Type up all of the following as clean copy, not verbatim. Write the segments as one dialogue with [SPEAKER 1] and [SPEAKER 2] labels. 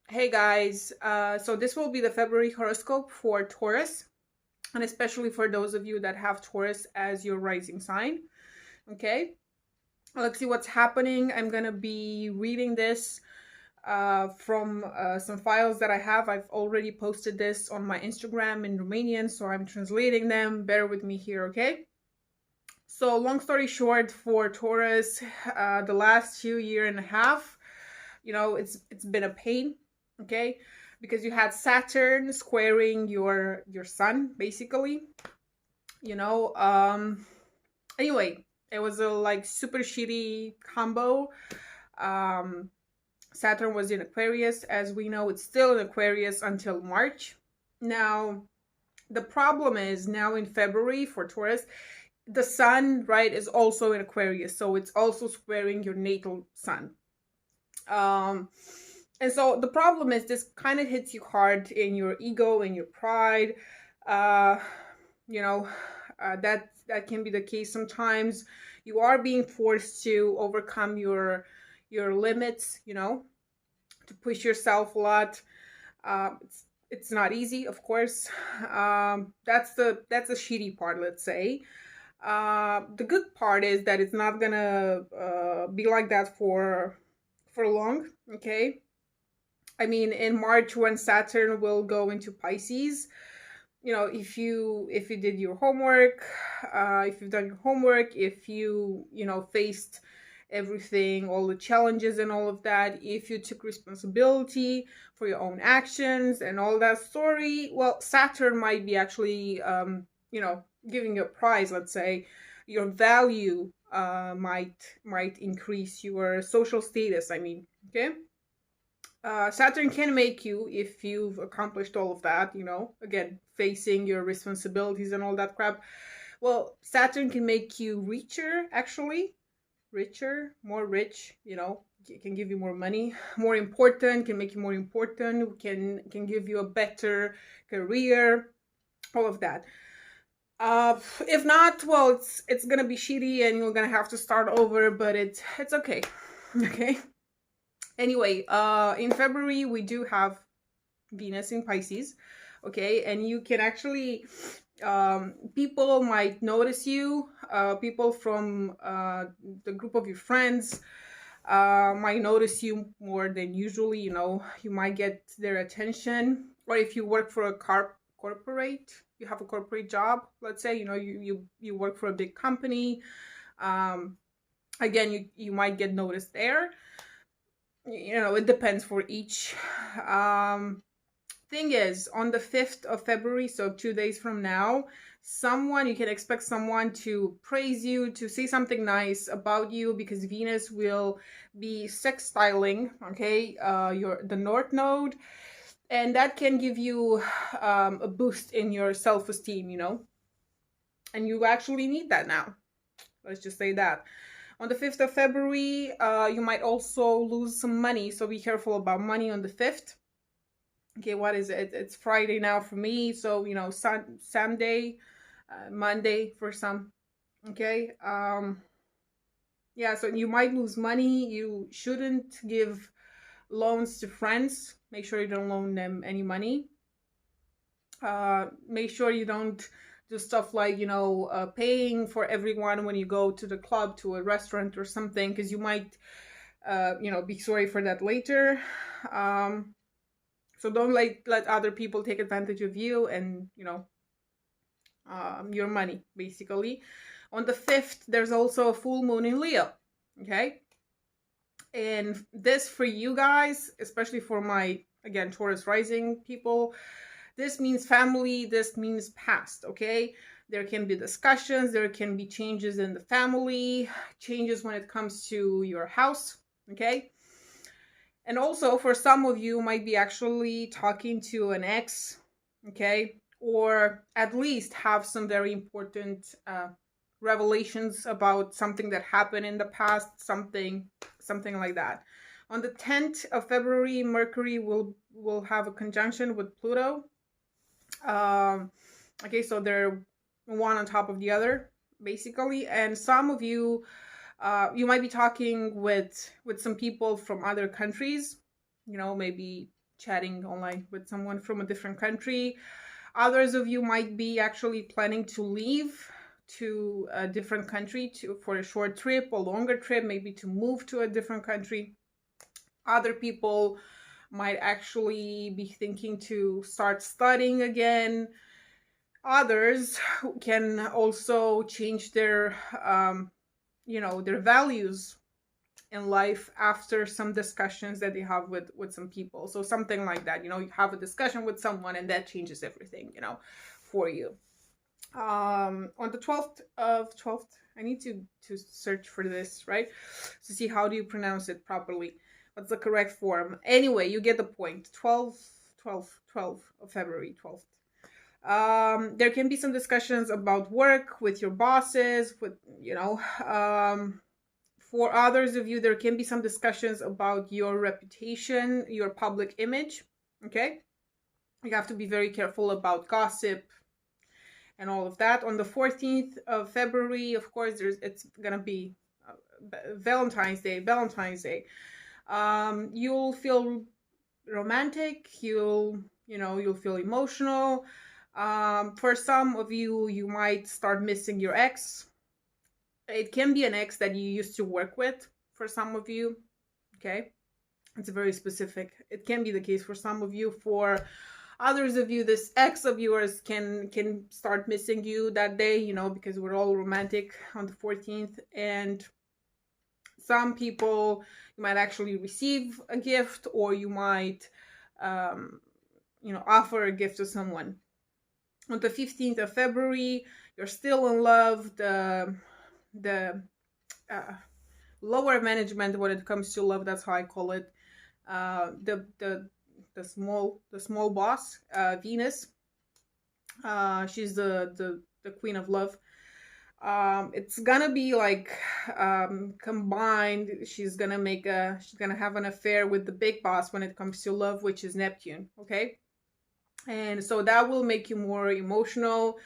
[SPEAKER 1] Hey guys, so this will be the February horoscope for Taurus, and especially for those of you that have Taurus as your rising sign. Okay, let's see what's happening. I'm gonna be reading this from some files that I have. I've already posted this on my Instagram in Romanian, so I'm translating them. Bear with me here, okay? So, long story short, for Taurus, the last year and a half, it's been a pain, okay, because you had Saturn squaring your sun, basically. you know um anyway, it was a like super shitty combo. um Saturn was in Aquarius. As we know, it's still in Aquarius until March. Now the problem is, now in February for Taurus, the sun, right, is also in Aquarius, so it's also squaring your natal sun. um and so the problem is, this kind of hits you hard in your ego and your pride. uh you know that can be the case sometimes. You are being forced to overcome your limits, to push yourself a lot. It's not easy, of course. That's the shitty part, let's say. The good part is that it's not gonna be like that for long. Okay, I mean, in March, when Saturn will go into Pisces, if you did your homework, if you've done your homework, if you faced everything, all the challenges and all of that, if you took responsibility for your own actions and all that story, well, Saturn might be actually giving you a prize, let's say. Your value might increase, your social status, I mean. Okay. Saturn can make you, if you've accomplished all of that, again, facing your responsibilities and all that crap. Well, Saturn can make you richer, actually. Richer, more rich, it can give you more money, more important, can make you more important, can give you a better career, all of that. If not, well, it's gonna be shitty and you're gonna have to start over, but it's okay. Okay. Anyway, in February we do have Venus in Pisces, okay, and you can actually, people might notice you. People from the group of your friends might notice you more than usually. You might get their attention. Or if you work for a corporate, you have a corporate job, let's say, you work for a big company. Again, you might get noticed there. It depends for each. Thing is, on the 5th of February, so 2 days from now, you can expect someone to praise you, to say something nice about you, because Venus will be sextiling, okay, the North Node, and that can give you a boost in your self-esteem, and you actually need that now. Let's just say that. On the 5th of February, you might also lose some money, so be careful about money on the 5th. Okay, what is it? It's Friday now for me, so Sunday, Monday for some. Okay, yeah, so you might lose money. You shouldn't give loans to friends. Make sure you don't loan them any money. Make sure you don't do stuff like paying for everyone when you go to the club, to a restaurant or something, because you might be sorry for that later. So don't let other people take advantage of you and your money, basically. On the 5th, there's also a full moon in Leo. Okay, and this, for you guys, especially for my, again, Taurus rising people, this means family, this means past. Okay, there can be discussions, there can be changes in the family, changes when it comes to your house. Okay, and also for some of you might be actually talking to an ex. Okay, or at least have some very important revelations about something that happened in the past, something like that. On the 10th of February, Mercury will have a conjunction with Pluto. Okay, so they're one on top of the other, basically. And some of you, you might be talking with some people from other countries, maybe chatting online with someone from a different country. Others of you might be actually planning to leave to a different country for a short trip, a longer trip, maybe to move to a different country. Other people might actually be thinking to start studying again. Others can also change their their values in life after some discussions that they have with some people. So something like that, you have a discussion with someone and that changes everything, for you. On the 12th, I need to search for this, right, to see how do you pronounce it properly, what's the correct form. Anyway, you get the point. 12 of February, 12th. There can be some discussions about work with your bosses, for others of you, there can be some discussions about your reputation, your public image. Okay, you have to be very careful about gossip and all of that. On the 14th of February, of course, it's gonna be Valentine's Day. You'll feel romantic. You'll feel emotional. For some of you, you might start missing your ex. It can be an ex that you used to work with for some of you. Okay, it's very specific. It can be the case for some of you. For others of you, this ex of yours can start missing you that day, because we're all romantic on the 14th. And some people, you might actually receive a gift, or you might offer a gift to someone. On the 15th of February, you're still in love. The lower management when it comes to love, that's how I call it. The small boss, Venus. She's the queen of love. It's gonna be like combined. She's gonna have an affair with the big boss when it comes to love, which is Neptune. Okay, and so that will make you more emotional,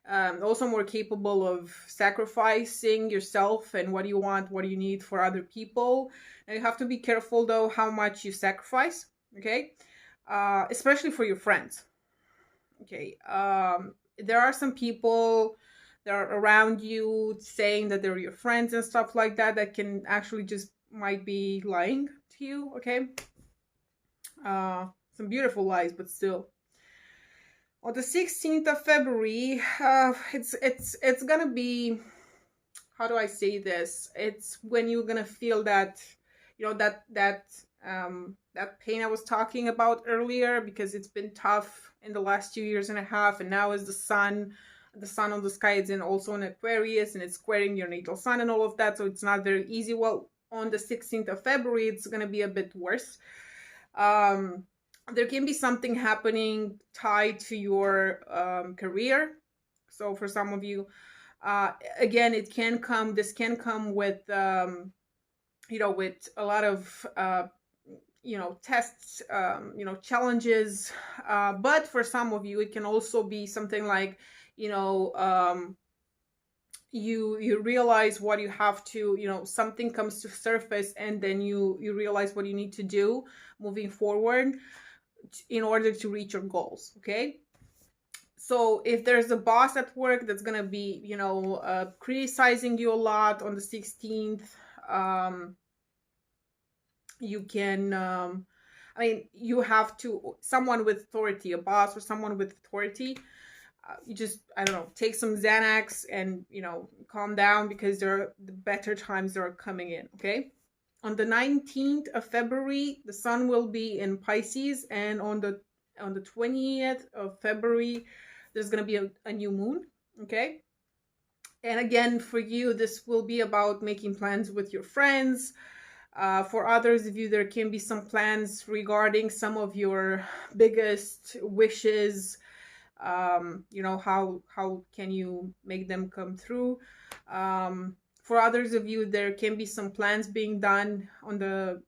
[SPEAKER 1] also more capable of sacrificing yourself and what you want, what you need for other people. And you have to be careful though how much you sacrifice. Okay, especially for your friends. Okay, there are some people that are around you saying that they're your friends and stuff like that can actually just might be lying to you. Okay, some beautiful lies, but still. On the 16th of February, it's gonna be, how do I say this? It's when you're gonna feel that, that pain I was talking about earlier, because it's been tough in the last 2 years and a half, and now is the sun on the sky is also in Aquarius, and it's squaring your natal sun and all of that, so it's not very easy. Well, on the 16th of February, it's gonna be a bit worse. There can be something happening tied to your career. So for some of you, again, this can come with, with a lot of, tests, challenges. But for some of you, it can also be something like, you realize what you have to, something comes to surface, and then you realize what you need to do moving forward in order to reach your goals. Okay, so if there's a boss at work that's gonna be criticizing you a lot on the 16th, you can you have to, someone with authority, a boss or someone with authority, you just, I don't know, take some Xanax and calm down, because the better times are coming in. Okay, on the 19th of February, the sun will be in Pisces, and on the 20th of February, there's going to be a new moon. Okay, and again, for you, this will be about making plans with your friends. For others of you, there can be some plans regarding some of your biggest wishes. How can you make them come through? For others of you, there can be some plans being done on the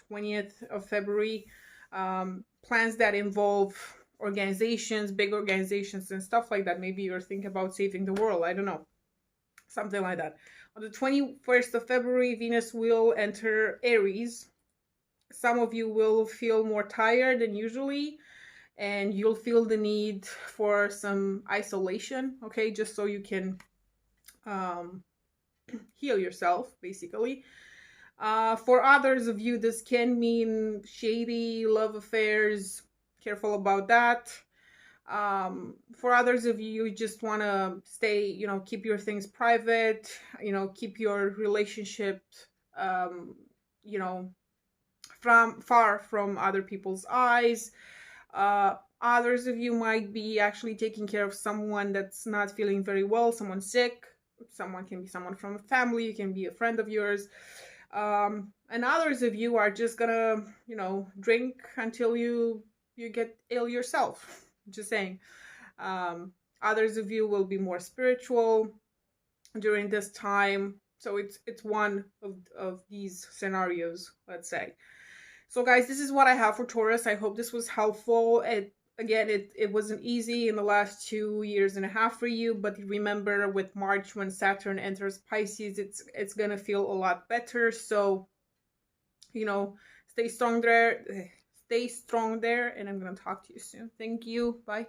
[SPEAKER 1] 20th of February, plans that involve organizations, big organizations and stuff like that. Maybe you're thinking about saving the world. I don't know. Something like that. On the 21st of February, Venus will enter Aries. Some of you will feel more tired than usually, and you'll feel the need for some isolation, okay, just so you can heal yourself, basically. For others of you, this can mean shady love affairs. Careful about that. For others of you, you just want to stay, keep your things private, keep your relationship, um, you know, from far from other people's eyes. Others of you might be actually taking care of someone that's not feeling very well, someone sick. Someone can be someone from a family, it can be a friend of yours. And others of you are just gonna, drink until you get ill yourself. Just saying. Others of you will be more spiritual during this time. So it's one of these scenarios, let's say. So guys, this is what I have for Taurus. I hope this was helpful. It wasn't easy in the last 2.5 years for you, but remember, with March, when Saturn enters Pisces, it's gonna feel a lot better. So, stay strong there, and I'm gonna talk to you soon. Thank you. Bye.